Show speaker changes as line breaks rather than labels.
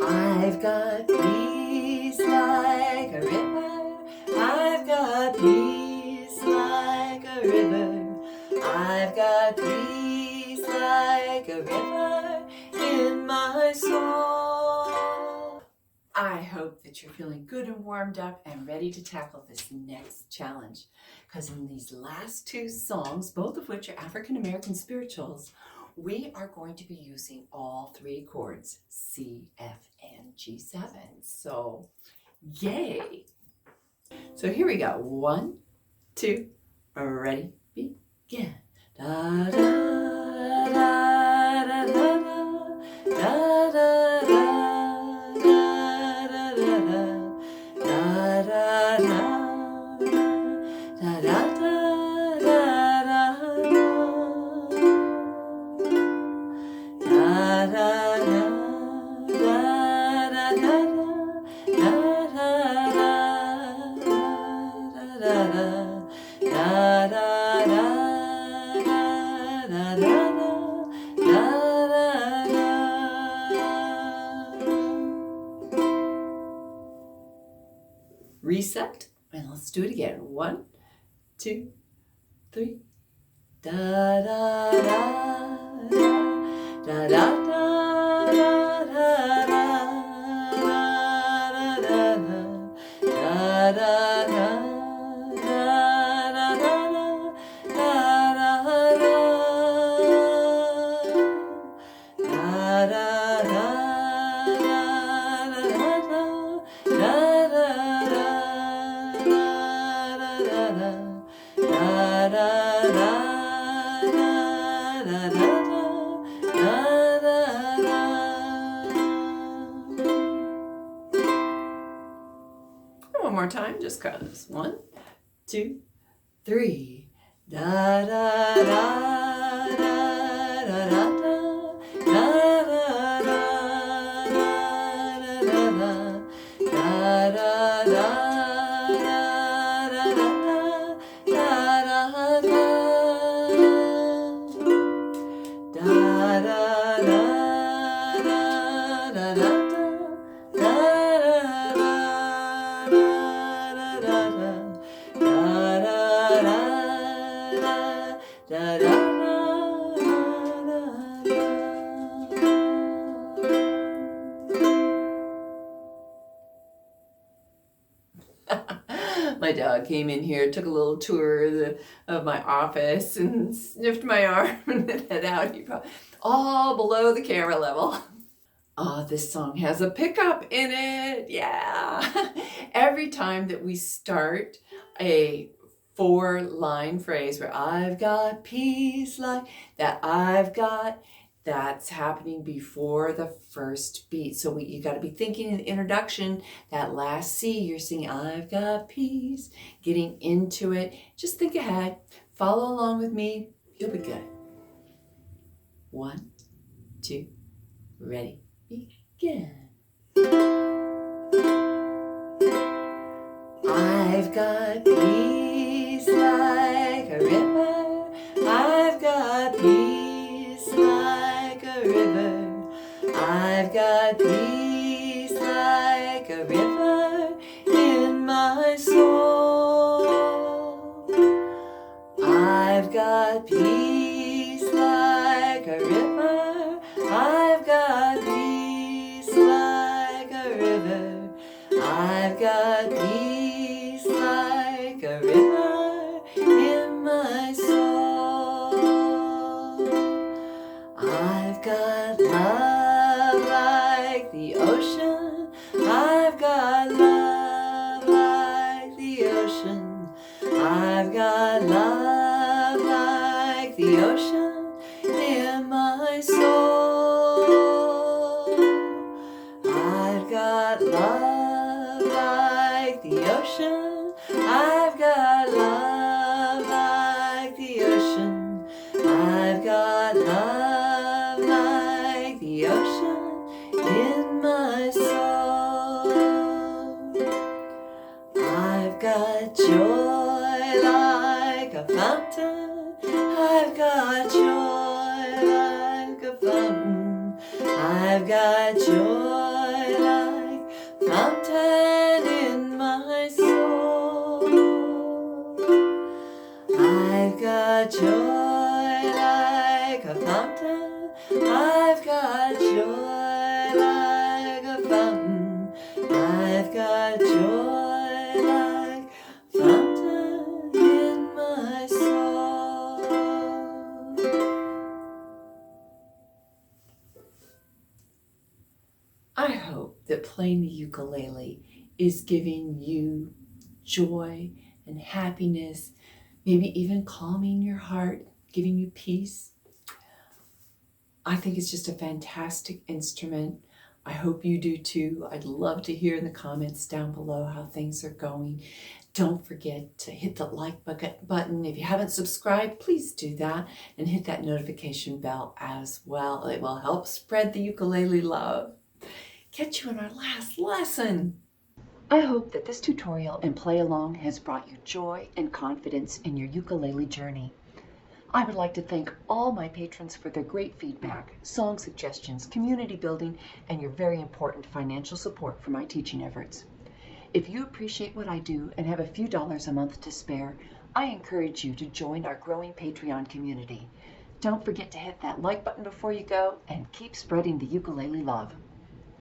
I've got peace like a river. I've got peace like a river. I've got peace like a river in my soul. I hope that you're feeling good and warmed up and ready to tackle this next challenge. Because in these last two songs, both of which are African American spirituals, we are going to be using all three chords, C, F, and G7. So, yay! So here we go. 1, 2, ready, begin. Da da da da da da da da da da da da da da. Reset, and let's do it again. 1, 2, 3. Da da da da da da da da da da da. One more time, just cause. 1, 2, 3. Da da da da da da da da da da da da. My dog came in here, took a little tour of my office and sniffed my arm and then head out. He probably all below the camera level. Oh, this song has a pickup in it. Yeah. Every time that we start a 4-line phrase where I've got peace like that, that's happening before the first beat. So you got to be thinking in the introduction, that last C, you're singing, I've got peace, getting into it. Just think ahead, follow along with me. You'll be good. 1, 2, ready, begin. I've got peace like a river. I've got peace like a river. I've got peace like a river in my soul. I've got peace like a river. I've got peace like a river. I've got peace like a river in my soul. I've got love like the ocean. I've got love like the ocean. I've got love like the ocean in my soul. I've got love like the ocean. I've got love like the ocean. I've got love like the ocean in my soul. I've got joy like a fountain. I've got joy like a fountain. I've got joy hope that playing the ukulele is giving you joy and happiness, maybe even calming your heart, giving you peace. I think it's just a fantastic instrument. I hope you do too. I'd love to hear in the comments down below how things are going. Don't forget to hit the like button. If you haven't subscribed, please do that and hit that notification bell as well. It will help spread the ukulele love. Catch you in our last lesson. I hope that this tutorial and play along has brought you joy and confidence in your ukulele journey. I would like to thank all my patrons for their great feedback, song suggestions, community building, and your very important financial support for my teaching efforts. If you appreciate what I do and have a few dollars a month to spare, I encourage you to join our growing Patreon community. Don't forget to hit that like button before you go and keep spreading the ukulele love.